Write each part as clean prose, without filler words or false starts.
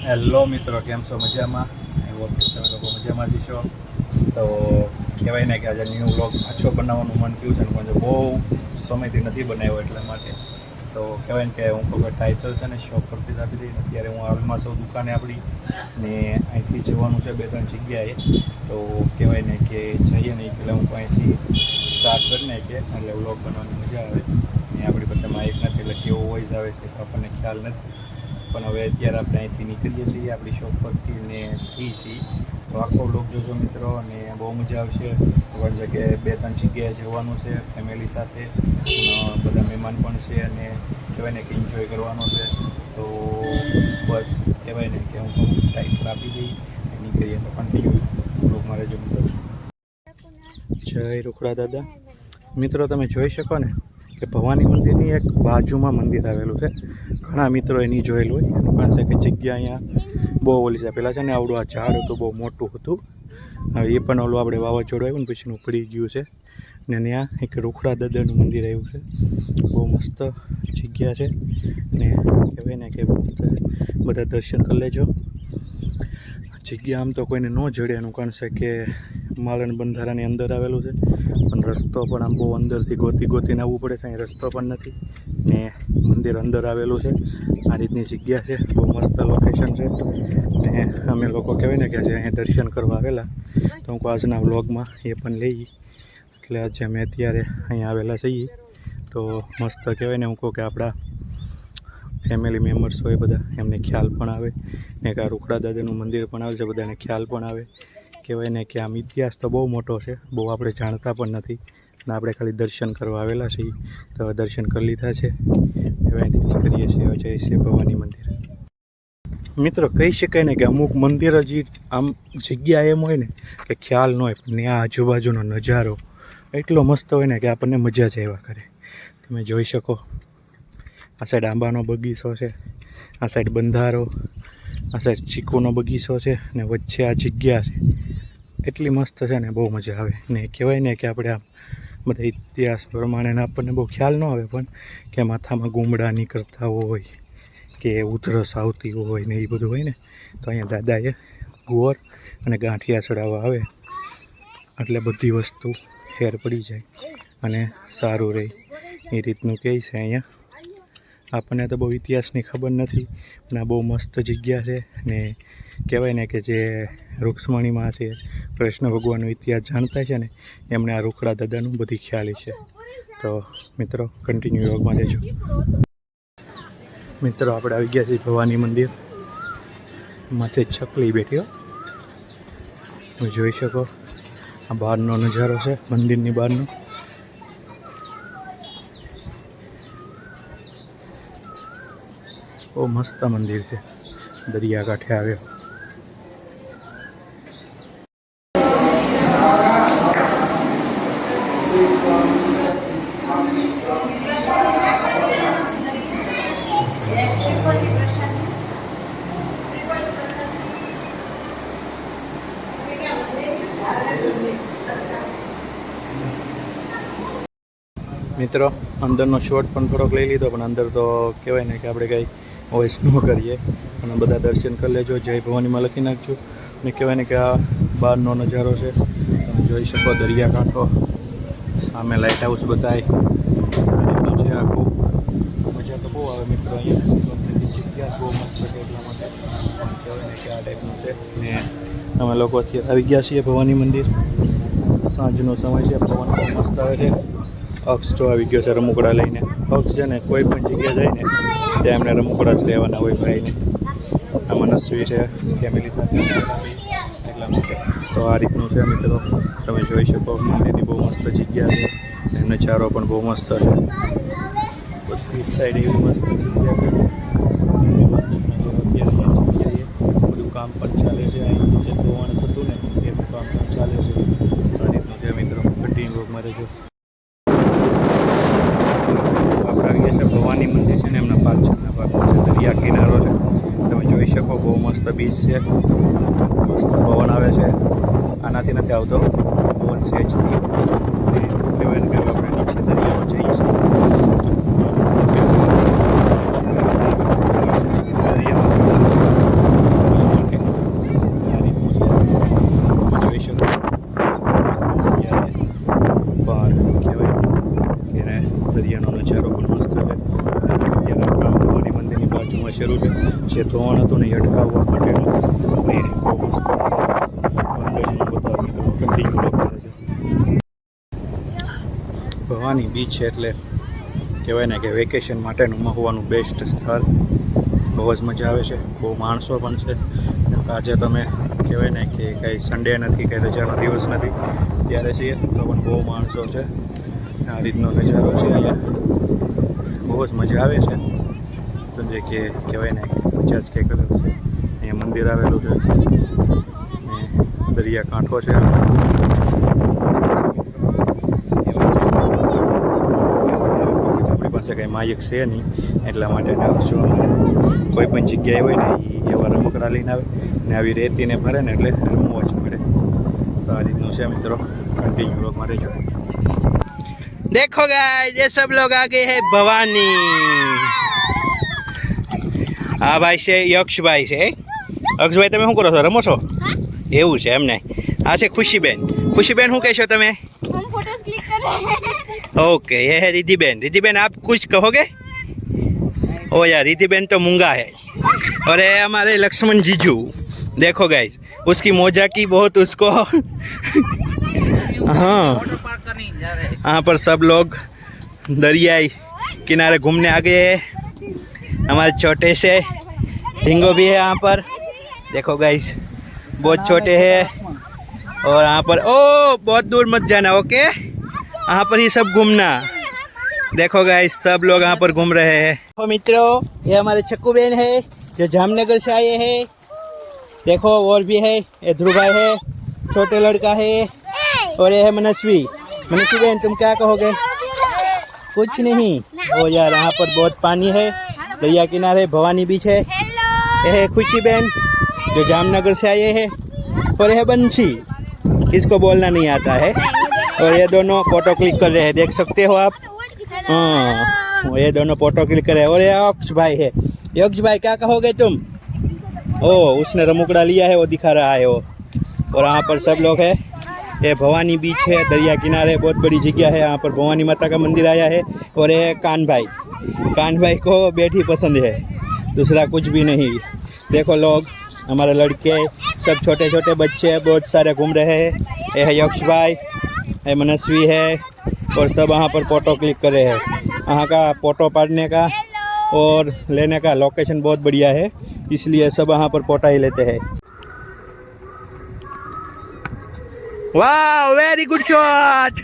Hello મિત્રો, કેમ છો? મજામાં? આઈ હોપ કે તમે લોકો મજામાં જ છો. તો કહેવાય ને કે આજે ન્યૂ વ્લોગ પાછો બનાવવાનું મન થયું છે ને પણ બહુ સમયથી નથી બનાવ્યો એટલા માટે. તો કહેવાય ને કે હું કોઈ ટાઇટલ છે ને શોપ પરથી જ આપી દઈને. અત્યારે હું હાલમાં સૌ દુકાને આપણી ને અહીંથી જવાનું છે 2-3 જગ્યાએ. તો કહેવાય ને કે જઈએ ને એ પહેલાં હું અહીંથી સ્ટાર્ટ કરીને કે એટલે વ્લોગ બનાવવાની મજા આવે ને આપણી પાસે માઇક નથી એટલે કેવો વોઇસ આવે છે તો આપણને ખ્યાલ નથી. પણ હવે અત્યારે આપણે અહીંથી નીકળીએ છીએ આપણી શોપ પરથી ને જઈએ છીએ. તો આખો વ્લોગ જોજો મિત્રો અને બહુ મજા આવશે. પણ છે કે 2-3 જગ્યાએ જવાનું છે ફેમિલી સાથે, બધા મહેમાન પણ છે અને કહેવાય ને કે એન્જોય કરવાનો છે. તો બસ કહેવાય ને કે હું ટાઈટ આપી દઈ નીકળીએ તો કન્ટિન્યુ વ્લોગમાં રહેજો મિત્રો. જય રોકડા દાદા. મિત્રો તમે જોઈ શકો ને કે ભવાની મંદિરની એક બાજુમાં મંદિર આવેલું છે. ઘણા મિત્રો એ નહીં જોયેલું હોય એનું કારણ છે કે જગ્યા અહીંયા બહુ ઓલી છે. પહેલાં છે ને આવડું આ ઝાડ હતું, બહુ મોટું હતું. હવે એ પણ ઓલું આપણે વાવાઝોડું આવ્યું ને પછીનું પડી ગયું છે ને ત્યાં એક રોકડા દાદાનું મંદિર આવ્યું છે. બહુ મસ્ત જગ્યા છે ને કહેવાય ને કે મસ્ત છે. બધા દર્શન કરી લેજો. જગ્યા આમ તો કોઈને ન જડે એનું કારણ છે કે માલણ બંધારાની અંદર આવેલું છે પણ રસ્તો પણ આમ બહુ અંદરથી ગોતીને આવવું પડે છે. અહીં રસ્તો પણ નથી ને મંદિર અંદર આવેલું છે. આ રીતની જગ્યા છે, બહુ મસ્ત લોકેશન છે ને અમે લોકો કહેવાય ને કે આજે અહીંયા દર્શન કરવા આવેલા. તો હું આજના વ્લોગમાં એ પણ લઈ એટલે આજે અમે અત્યારે અહીંયા આવેલા છીએ. તો મસ્ત કહેવાય ને હું કહું કે આપણા ફેમિલી મેમ્બર્સ હોય બધા એમને ખ્યાલ પણ આવે ને કે આ રોકડા દાદાનું મંદિર પણ આવે છે, બધાને ખ્યાલ પણ આવે. કહેવાય ને કે આમ ઇતિહાસ તો બહુ મોટો છે, બહુ આપણે જાણતા પણ નથી ને આપણે ખાલી દર્શન કરવા આવેલા છીએ. તો હવે દર્શન કરી લીધા છે, હવે અહીંથી નીકળીએ છીએ, હવે જઈએ છીએ ભવાની મંદિર. મિત્રો કહી શકાય ને કે અમુક મંદિર હજી આમ જગ્યા એમ હોય ને કે ખ્યાલ ન હોય પણ ત્યાં આજુબાજુનો નજારો એટલો મસ્ત હોય ને કે આપણને મજા જ આવ્યા કરે. તમે જોઈ શકો આ સાઈડ આંબાનો બગીચો છે, આ સાઈડ બંધારો, આ સાઈડ ચીકુનો બગીચો છે ને વચ્ચે આ જગ્યા છે. એટલી મસ્ત છે ને બહુ મજા આવે ને કહેવાય ને કે આપણે આમ બધા ઇતિહાસ પ્રમાણે આપણને બહુ ખ્યાલ ન આવે પણ કે માથામાં ગુમડા નીકળતા હોય કે ઉધરસ આવતી હોય ને એ બધું હોય ને તો અહીંયા દાદાએ ગોળ અને ગાંઠિયા ચડાવવા આવે એટલે બધી વસ્તુ ફેર પડી જાય અને સારું રહે એ રીતનું કહે છે અહીંયા. આપણને તો બહુ ઇતિહાસની ખબર નથી પણ આ બહુ મસ્ત જગ્યા છે ને કહેવાય ને કે જે રૂક્ષ્મણીમાં છે કૃષ્ણ ભગવાનનો ઇતિહાસ જાણતા છે ને એમણે આ રોકડા દાદાનું બધી ખ્યાલી છે. તો મિત્રો કન્ટિન્યુ વ્લોગમાં રહેજો. મિત્રો આપણે આવી ગયા છીએ ભવાની મંદિર. માથે ચકલી બેઠી હો, તમે જોઈ શકો. આ બહારનો નજારો છે મંદિરની બહારનો. બહુ મસ્ત મંદિર છે, દરિયાકાંઠે આવ્યો. મિત્રો અંદરનો શોટ પણ થોડોક લઈ લીધો પણ અંદર તો કહેવાય ને કે આપણે કંઈ વોઇસ ન કરીએ અને બધા દર્શન કરી લેજો. જય ભવાનીમાં લખી નાખજો ને કહેવાય ને કે આ બહારનો નજારો છે, તમે જોઈ શકો. દરિયાકાંઠો, સામે લાઇટ હાઉસ બધાય છે આખું. મજા તો બહુ આવે મિત્રો અહીંયા. જગ્યા બહુ મસ્ત છે એટલા માટે પણ કહેવાય ને કે આ ટાઈપનું છે ને અમે લોકો અત્યારે આવી ગયા છીએ ભવાની મંદિર. સાંજનો સમય છે, પવન બહુ મસ્ત આવે છે. અક્ષ જો આવી ગયો છે રમકડા લઈને. અક્ષ છે ને કોઈ પણ જગ્યાએ જાય ને ત્યાં એમને રમકડા જ લેવાના હોય ભાઈને. આ મનસ્વી છે ફેમિલી સાથે એટલા માટે. તો આ રીતનું છે મિત્રો, તમે જોઈ શકો. મંદિરની બહુ મસ્ત જગ્યા છે અને નજારો પણ બહુ મસ્ત છે. બધી સાઈડ એવી મસ્ત જગ્યા છે. બધું કામ પણ ચાલે છે. અહીં જે ધોવાણ થતું ને એનું કામ પણ ચાલે છે. આ રીતનું છે મિત્રો, કન્ટિન્યુ વ્લોગમાં રહેજો. ભવાની મંદિર છે ને એમના પાછળના ભાગમાં છે દરિયા કિનારો છે, તમે જોઈ શકો. બહુ મસ્ત બીચ છે, મસ્ત પવન આવે છે. આનાથી નથી આવતો પવન સેજથી. કહેવાય ને કે આપણે નીચે દરિયામાં જઈએ છીએ. દરિયામાં છે જે ધોવાણ હતું ને એ અટકાવવા માટેનું અને બહુ મસ્ત કન્ટિન્યુ કરે છે. ભવાની બીચ એટલે કહેવાય ને કે વેકેશન માટેનું મહુવાનું બેસ્ટ સ્થળ. બહુ જ મજા આવે છે, બહુ માણસો પણ છે. આજે તમે કહેવાય ને કે કંઈ સન્ડે નથી, કંઈ રજાનો દિવસ નથી, ત્યારે છીએ તો પણ બહુ માણસો છે. આ રીતનો નજારો છે અહીંયા, બહુ જ મજા આવે છે. સમજે કે કહેવાય ને 50 કંઈક અલગ છે. અહીંયા મંદિર આવેલું છે ને દરિયા કાંઠો છે. આપણી પાસે કંઈ માયક છે નહીં, એટલા માટે ડાકશું અમારે કોઈ પણ જગ્યાએ હોય ને એ એવા રમકડા લઈને આવે ને આવી રેતીને ભરે ને એટલે રમવા જ પડે. તો આ રીતનું છે મિત્રો, કન્ટિન્યુ બ્લોગમાં રહેજો. देखो गाइस ये सब लोग आ गए हैं भवानी. આ ભાઈ છે યક્ષભાઈ છે. યક્ષભાઈ તમે શું કરો છો, રમો છો? એવું છે એમને. આ છે ખુશીબેન. ખુશીબેન શું કહેશો તમે? हम फोटोज क्लिक कर रहे हैं. ओके ये है रिद्धिबेन. रिद्धिबेन आप कुछ कहोगे? ओ यार रिद्धिबेन तो मूंगा है. और ये हमारे लक्ष्मण जीजू. देखो गाइस उसकी मोजा की बहुत उसको हाँ यहाँ पर सब लोग दरियाई किनारे घूमने आ गए हैं. हमारे छोटे से ढिंगो भी है यहाँ पर. देखो गाइस बहुत छोटे हैं. और यहाँ पर ओ बहुत दूर मत जाना, ओके? यहाँ पर ही सब घूमना. देखो गाइस सब लोग यहाँ पर घूम रहे हैं. तो मित्रों ये हमारे छक्कू बहन है जो जामनगर से आए हैं. देखो और भी है, ये ध्रुव भाई है, छोटे लड़का है. और ये है मनस्वी. मनस्वी बहन तुम क्या कहोगे? कुछ नहीं. ओ यार यहाँ पर बहुत पानी है, दरिया किनारे भवानी बीच है. ये है खुशी बहन जो जामनगर से आए हैं. और यह है बंशी, इसको बोलना नहीं आता है. और ये दोनों फोटो क्लिक कर रहे हैं, देख सकते हो आप. हाँ ये दोनों फोटो क्लिक कर रहे हैं. और ये अक्ष भाई है. यक्ष भाई क्या कहोगे तुम? ओ उसने रमुकड़ा लिया है वो दिखा रहा है वो. और यहाँ पर सब लोग है. ये भवानी बीच है, दरिया किनारे बहुत बड़ी जगह है. यहाँ पर भवानी माता का मंदिर आया है. और ये कान भाई. कान भाई को बैठी पसंद है, दूसरा कुछ भी नहीं. देखो लोग हमारे लड़के सब छोटे छोटे बच्चे बहुत सारे घूम रहे हैं. ये है यक्ष भाई, ये मनस्वी है. और सब यहाँ पर फ़ोटो क्लिक कर रहे हैं. यहाँ का फ़ोटो पाड़ने का और लेने का लोकेशन बहुत बढ़िया है, इसलिए सब यहाँ पर फ़ोटो ही लेते हैं. वाह वेरी गुड शॉट.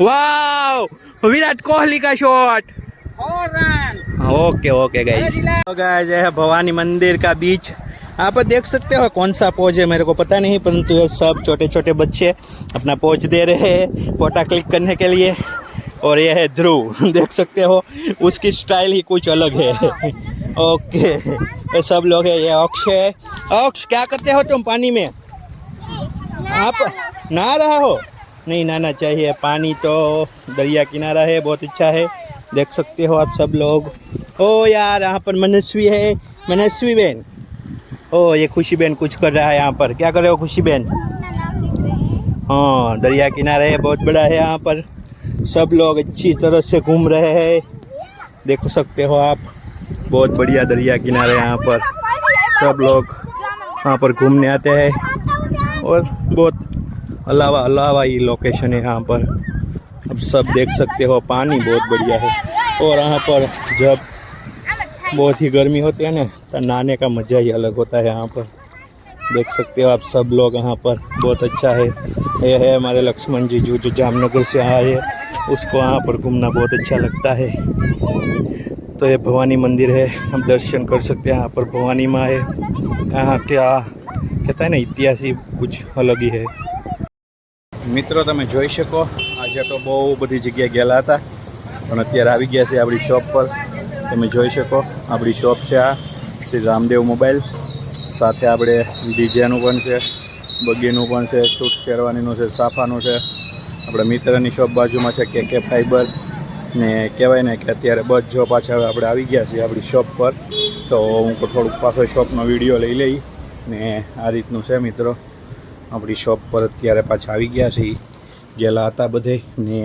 वाह विराट कोहली का शॉट. Okay okay guys. तो गाइस ये है भवानी मंदिर का बीच. यहाँ पर देख सकते हो कौन सा पोज है मेरे को पता नहीं, परंतु ये सब छोटे छोटे बच्चे अपना पोज दे रहे हैं फोटो क्लिक करने के लिए. और ये है ध्रुव, देख सकते हो उसकी स्टाइल ही कुछ अलग है. ओके ये सब लोग है. ये अक्ष है. अक्ष क्या करते हो तुम पानी में? आप नहा रहा हो? नहीं नहाना चाहिए, पानी तो दरिया किनारा है, बहुत अच्छा है. देख सकते हो आप सब लोग. ओ यार यहाँ पर मनस्वी है, मनस्वी बहन. ओ ये खुशी बहन कुछ कर रहा है यहाँ पर. क्या कर रहे हो खुशी बहन? हाँ दरिया किनारे है, बहुत बड़ा है. यहाँ पर सब लोग अच्छी तरह से घूम रहे हैं, देख सकते हो आप. बहुत बढ़िया दरिया किनारे यहाँ पर सब लोग यहाँ पर घूमने आते हैं. और बहुत अलावा ही लोकेशन है यहाँ पर. अब सब देख सकते हो पानी बहुत बढ़िया है. और यहाँ पर जब बहुत ही गर्मी होती है ना तो नहाने का मज़ा ही अलग होता है. यहाँ पर देख सकते हो आप सब लोग यहाँ पर. बहुत अच्छा है. ये है हमारे लक्ष्मण जी जो जामनगर से आए हैं, उसको यहाँ पर घूमना बहुत अच्छा लगता है. तो ये भवानी मंदिर है, हम दर्शन कर सकते हैं. यहाँ पर भवानी माँ है. यहाँ क्या कहता है ना इतिहास ही कुछ अलग ही है. મિત્રો તમે જોઈ શકો આજે તો બહુ બધી જગ્યાએ ગયેલા હતા પણ અત્યારે આવી ગયા છે આપણી શોપ પર. તમે જોઈ શકો આપણી શોપ છે આ શ્રી રામદેવ મોબાઈલ. સાથે આપણે ડીજેનું પણ છે, બગીનું પણ છે, સૂટ શેરવાનીનું છે, સાફાનું છે. આપણા મિત્રની શોપ બાજુમાં છે કે ફાઈબર. ને કહેવાય ને કે અત્યારે બસ જો પાછા હવે આપણે આવી ગયા છીએ આપણી શોપ પર. તો હું થોડુંક પાછો શોપનો વિડીયો લઈ લઈ. ને આ રીતનું છે મિત્રો આપણી શોપ પર અત્યારે પાછા આવી ગયા છે. ગયેલા હતા બધે ને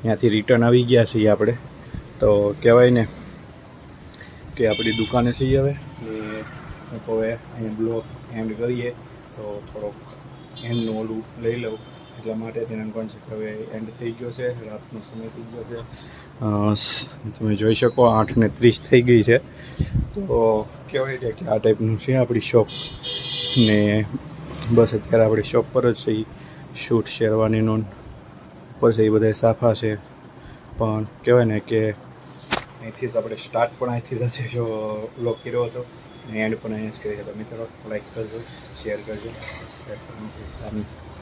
ત્યાંથી રિટર્ન આવી ગયા છીએ આપણે. તો કહેવાય ને કે આપણી દુકાને છીએ હવે. ને હવે અહીંયા બ્લોગ એન્ડ કરીએ તો થોડોક એન્ડનું ઓલું લઈ લઉં એટલા માટે તેના કોન્સેપ્ટ હવે એન્ડ થઈ ગયો છે. રાતનો સમય થઈ ગયો છે. તમે જોઈ શકો 8:30 થઈ ગઈ છે. તો કહેવાય છે કે આ ટાઈપનું છે આપણી શોપ. ને બસ અત્યારે આપણી શોપ પર જ છે. શૂટ શેરવાનીનો ઉપર છે, એ બધા સાફા છે. પણ કહેવાય ને કે અહીંથી જ આપણે સ્ટાર્ટ પણ અહીંથી જ હશે જો બ્લોગ કર્યો હતો અને એન્ડ પણ અહીંયા જ કરી હતો. મિત્રો લાઈક કરજો, શેર કરજો, સબસ્ક્રાઈબ કરજો.